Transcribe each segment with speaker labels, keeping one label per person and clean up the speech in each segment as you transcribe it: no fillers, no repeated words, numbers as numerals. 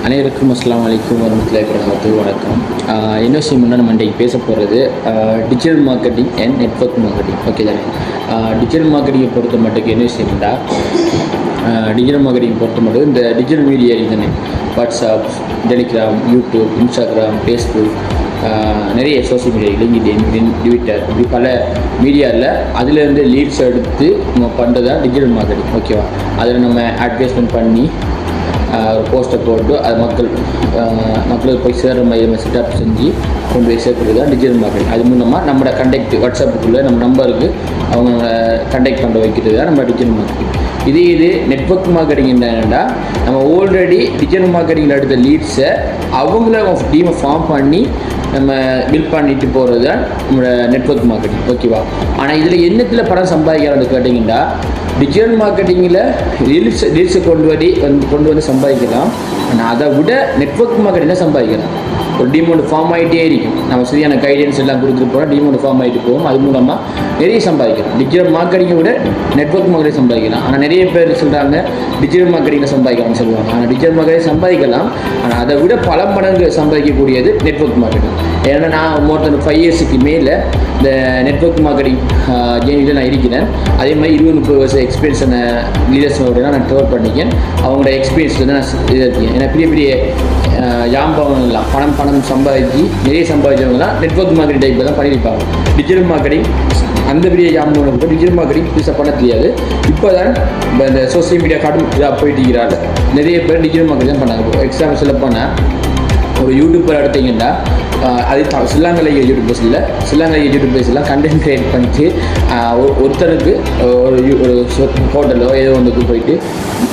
Speaker 1: அனைவருக்கும் அஸ்ஸலாமு அலைக்கும் வரஹ்மத்துல்லாஹி வபரகாத்துஹு. வணக்கம். என்ன விஷயம்னா நம்ம இன்றைக்கி பேச போகிறது digital marketing and network marketing. Okay தானே? டிஜிட்டல் மார்க்கெட்டிங்கை பொறுத்த மட்டும் என்ன விஷயம்னா, டிஜிட்டல் மார்க்கெட்டிங் பொறுத்த மட்டும் இந்த டிஜிட்டல் மீடியா தானே, WhatsApp, Telegram, YouTube, Instagram, Facebook, நிறைய சோசியல் மீடியா, லிங்க்டின், ட்விட்டர், இப்படி பல மீடியாவில் அதிலேருந்து லீட்ஸ் எடுத்து நம்ம பண்ணுறது தான் டிஜிட்டல் மார்க்கெட்டிங். ஓகேவா? அதில் நம்ம அட்வர்டைஸ்மெண்ட் பண்ணி ஒரு போஸ்ட்டை போட்டு அது மக்களுக்கு போய் சேர்ற மாதிரி நம்ம செட்டப் செஞ்சு கொண்டு போய் சேர்க்குறது தான் டிஜிட்டல் மார்க்கெட்டிங். அது மூலமாக நம்மளோட கண்டெக்ட் வாட்ஸ்அப்புக்குள்ளே நம்ம நம்பருக்கு அவங்க கண்டெக்ட் பண்ண வைக்கிறது தான் நம்ம டிஜிட்டல் மார்க்கெட்டிங். இது நெட்வொர்க் மார்க்கெட்டிங் என்னென்னா, நம்ம ஆல்ரெடி டிஜிட்டல் மார்க்கெட்டிங்கில் எடுத்த லீட்ஸை அவங்கள டீமை ஃபார்ம் பண்ணி நம்ம பில்ட் பண்ணிட்டு போகிறது தான் நம்மளோட நெட்வொர்க் மார்க்கெட்டிங். ஓகேவா? ஆனால் இதில் என்னத்தில் பணம் சம்பாதிக்கலாம்னு கேட்டிங்கன்னா, டிஜிட்டல் மார்க்கெட்டிங்கில் ரீல்ஸை கொண்டு வந்து சம்பாதிக்கலாம். ஆனால் அதை விட நெட்வொர்க் மார்க்கெட்டிங்கில் சம்பாதிக்கலாம். ஒரு டிமௌண்ட் ஃபார்ம் ஆகிட்டே இருக்கும். நம்ம சரியான கைடன்ஸ் எல்லாம் கொடுத்துட்டு போனால் டிமௌண்ட் ஃபார்ம் ஆகிட்டு போகும். அது மூலமாக நிறைய சம்பாதிக்கலாம். டிஜிட்டல் மார்க்கெட்டிங்கை விட நெட்வொர்க் மார்க்கெட்டிங் சம்பாதிக்கலாம். ஆனால் நிறைய பேர் சொல்கிறாங்க டிஜிட்டல் மார்க்கெட்டிங்கில் சம்பாதிக்கலாம்னு சொல்லுவாங்க. ஆனால் டிஜிட்டல் மார்க்கெட்டிங் சம்பாதிக்கலாம். ஆனால் அதை விட பல மடங்கு சம்பாதிக்கக்கூடியது நெட்வொர்க் மார்க்கெட்டிங். ஏன்னா நான் மோர் தென் 5 இயர்ஸுக்கு மேலே இந்த நெட்வொர்க் மார்க்கெட்டிங் ஜேர்னியில் நான் இருக்கிறேன். அதே மாதிரி 20-30 வருஷம் எக்ஸ்பீரியன்ஸான லீடர்ஸோட நான் ட்ராவல் பண்ணிக்கேன். அவங்களோட எக்ஸ்பீரியன்ஸ் வந்து நான் இதாக இருக்கேன். ஏன்னா பெரிய பெரிய ஜாம்பவங்கள்லாம் பணம் சம்பாதிச்சு நிறைய சம்பாதிச்சவங்கலாம் நெட்வொர்க் மார்க்கெட்டிங் டைப்பில் தான் பண்ணியிருப்பாங்க. டிஜிட்டல் மார்க்கெட்டிங் அந்த பெரிய ஜாம்பவனுக்கு டிஜிட்டல் மார்க்கெட்டிங் புதுசாக பண்ண தெரியாது. இப்போ தான் இந்த சோசியல் மீடியா காட்டும் இதாக போயிட்டு இருக்கிறாங்க. நிறைய பேர் டிஜிட்டல் மார்க்கெட்டிங் தான் பண்ணாங்க. எக்ஸாம்பிள் சொல்ல போனால் ஒரு யூடியூப்பர் எடுத்தீங்கன்னா, அது சில்லாங்கலை யூடியூபர்ஸ் இல்லை, சில்லாங்கலை யூடியூபர்ஸ் எல்லாம் கண்டென்ட் க்ரியேட் பண்ணிட்டு ஒருத்தருக்கு ஒரு ஹோட்டலோ ஏதோ ஒன்றுக்கு போயிட்டு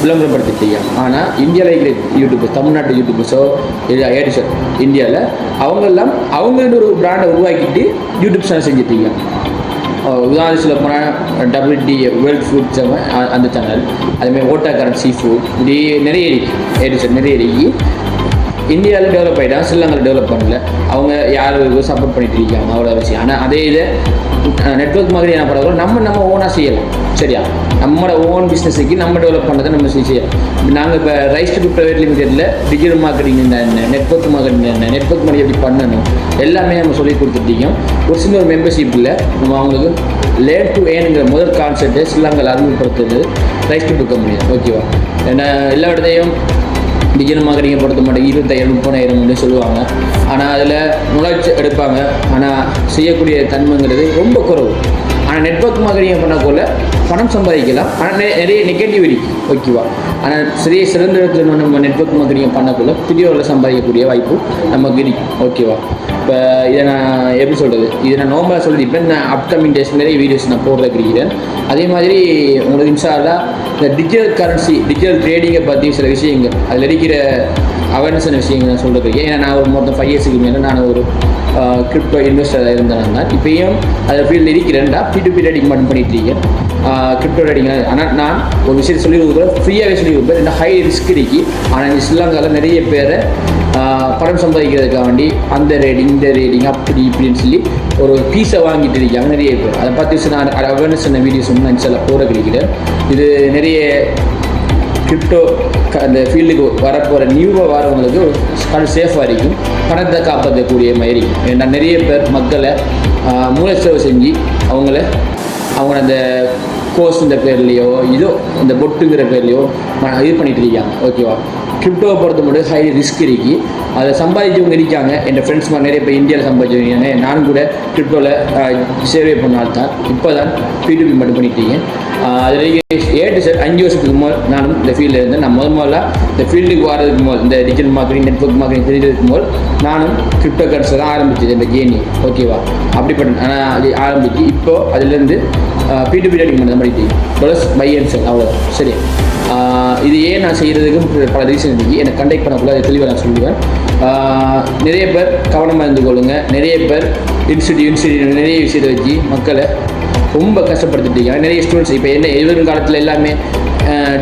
Speaker 1: விளம்பரப்படுத்திட்டீங்க. ஆனால் இந்தியாவில் இருக்கிற யூடியூபர்ஸ், தமிழ்நாட்டு யூடியூபர்ஸோ ஏடிஷோ இந்தியாவில் அவங்கெல்லாம் அவங்கள்ட்ட ஒரு பிராண்டை உருவாக்கிட்டு யூடியூப் சேனல் செஞ்சுட்டீங்க. உதாரணம் சொல்ல போனால் WD வேர்ல்ட் ஃபுட் அந்த சேனல், அதுமாதிரி ஓட்டா கரண்ட் சீ ஃபுட், இப்படி நிறைய ஏடிஷோ நிறைய இருக்கு. இந்தியாவில் டெவலப் ஆகிட்டாங்க, ஸ்ரீலங்காவில் டெவலப் பண்ணல. அவங்க யாருக்கு சப்போர்ட் பண்ணிட்டு இருக்காங்க, அவ்வளோ விஷயம். ஆனால் அதே இதை நெட்வொர்க் மாதிரி என்ன பண்ண நம்ம ஓனாக செய்யலாம். சரியா? நம்மளோட ஓன் பிஸ்னஸுக்கு நம்ம டெவலப் பண்ணதை நம்ம செய்யலாம். நாங்கள் இப்போ ரைஸ் டு ப்ரைவேட் லிமிடெடில் டிஜிட்டல் மார்க்கெட்டிங் என்ன, நெட்வொர்க் மார்க்கெட்டிங் என்ன, நெட்வொர்க் மாதிரி எப்படி பண்ணணும் எல்லாமே நம்ம சொல்லி கொடுத்துட்டீங்க. ஒரு சின்ன ஒரு மெம்பர்ஷிப்பில் நம்ம அவங்களுக்கு லேட் டு ஏனுங்கிற முதல் கான்செப்டை ஸ்ரீலங்காவில் அறிமுகப்படுத்துறது ரைஸ் டு புக் கம்பெனி. ஓகேவா? ஏன்னா எல்லா இடத்தையும் டிஜிட்டல் மார்க்கெட்டிங்கை பொறுத்த மாட்டேங்க 25,000-30,000 சொல்லுவாங்க. ஆனால் அதில் நுழைச்சி எடுப்பாங்க. ஆனால் செய்யக்கூடிய தன்மைங்கிறது ரொம்ப குறைவு. ஆனால் நெட்வொர்க் மார்க்கெட்டிங்கை பண்ணக்குள்ள பணம் சம்பாதிக்கலாம். ஆனால் நிறைய நெகட்டிவ் இருக்குது. ஓகேவா? ஆனால் சிறந்த இடத்துல நம்ம நெட்வொர்க் மார்க்கெட்டிங்கை பண்ணக்குள்ள வீடியோவில் சம்பாதிக்கக்கூடிய வாய்ப்பு நமக்கு இருக்குது. ஓகேவா? இப்போ இதை நான் எப்படி சொல்கிறது, இதை நான் நார்மலாக சொல்லியிருப்பேன். நான் அப்கமிங் டேஸ் நிறைய வீடியோஸ் நான் போடுறதுக்கு இருக்கிறேன். அதே மாதிரி உங்களுக்கு இன்ஷா அல்லாஹ் இந்த டிஜிட்டல் கரன்சி, டிஜிட்டல் ட்ரேடிங்கை பற்றி சில விஷயங்கள், அதில் இருக்கிற அவேர்னஸான விஷயங்கள் நான் சொல்கிறதுக்கு. ஏன்னா நான் மொத்தம் 5 இயர்ஸுக்கு மேலே நான் ஒரு கிரிப்டோ இன்வெஸ்டராக இருந்தேன். தான் இப்போயும் அதில் ஃபீல்டில் இருக்கிறேன்டா. P2P ட்ரேடிங் மட்டும் பண்ணிட்டு இருக்கேன், கிரிப்டோ ட்ரேடிங். ஆனால் நான் ஒரு விஷயத்தை சொல்லி கொடுக்குறேன், ஃப்ரீயாகவே சொல்லி கொடுப்பேன். இந்த ஹை ரிஸ்க் இருக்கு. ஆனால் இந்த ஸ்ரீலங்காவில் நிறைய பேரை பணம் சம்பாதிக்கிறதுக்காக வேண்டி அந்த ரேடிங் இந்த ரேடிங் அப்படி இப்படின்னு சொல்லி ஒரு பீஸை வாங்கிட்டு இருக்காங்க நிறைய பேர். அதை பார்த்து நான் அவேர்னஸ் வீடியோஸ் ஒன்று நினச்சால போட கிடைக்கிறேன். இது நிறைய கிரிப்டோ அந்த ஃபீல்டுக்கு வரப்போகிற நியூவாக வரவங்களுக்கு ஒரு சேஃபாக இருக்கும், பணத்தை காப்பாற்றக்கூடிய மாதிரி. ஏன்னா நிறைய பேர் மக்களை மூலச்சேவை செஞ்சு அவங்கள அந்த கோர்ஸுங்கிற பேர்லையோ இதோ இந்த பொட்டுங்கிற பேர்லையோ இது பண்ணிட்டு இருக்காங்க. ஓகேவா? கிரிப்டோவை பொறுத்த மட்டும் ஹை ரிஸ்க் இருக்கு. அதை சம்பாதிச்சவங்க இருக்காங்க. என் ஃப்ரெண்ட்ஸ் மாதிரி நிறைய இப்போ இந்தியாவில் சம்பாதிச்சவங்க. நானும் கூட கிரிப்டோவில் சேவை பண்ணால்தான் இப்போ தான் P2P மட்டும் பண்ணிட்டீங்க. அதில் A to Z 5 வருஷத்துக்கு முதல் நானும் இந்த ஃபீல்டில் இருந்தேன். நான் முதல்ல இந்த ஃபீல்டுக்கு வரதுக்கு முதல் இந்த டிஜிட்டல் மார்க்கெட்டிங் நெட்வொர்க் மார்க்கெட்டிங் தெரிஞ்சதுக்கு முதல் நானும் கிரிப்டோ கரன்சி தான் ஆரம்பிச்சது இந்த ஜேர்னி. ஓகேவா? அப்படிப்பட்ட ஆனால் அது ஆரம்பிச்சு இப்போது அதுலேருந்து P2P ட்ரேடிங் பண்ண பண்ணிட்டீங்க. ப்ளஸ் பை அண்ட் செல், அவ்வளோதான். சரி, இது ஏன் நான் செய்கிறதுக்கு பல ரீசன் இருக்குது. எனக்கு கண்டக்ட் பண்ணக்குள்ள அதை தெளிவாக நான் சொல்லுவேன். நிறைய பேர் கவனமாக இருந்து கொள்ளுங்கள். நிறைய பேர் இன்ஸ்டியூட் நிறைய விஷயத்தை வச்சு மக்களை ரொம்ப கஷ்டப்படுத்திட்டீங்க. நிறைய ஸ்டூடெண்ட்ஸ் இப்போ என்ன எதிர்காலத்தில் எல்லாமே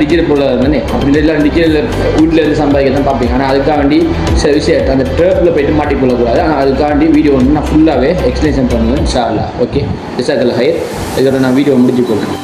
Speaker 1: டிஜிட்டல் பொருளாதாரம் தானே, அப்படி எல்லாம் டிஜிட்டல் வீட்டில் இருந்து சம்பாதிக்க தான் பார்ப்பீங்க. ஆனால் அதுக்காக வேண்டி சில விஷயம் அந்த ட்ரேப்பில் போய்ட்டு மாட்டிக்கொள்ளக்கூடாது. ஆனால் அதுக்காக வேண்டி வீடியோ ஒன்று நான் ஃபுல்லாகவே எக்ஸ்பிளேஷன் பண்ணுவேன் இன்ஷா அல்லாஹ். ஓகே, ஜஸாக்கல்லாஹ் ஹைர். இதோட நான் வீடியோ முடிச்சுக்கொள்கிறேன்.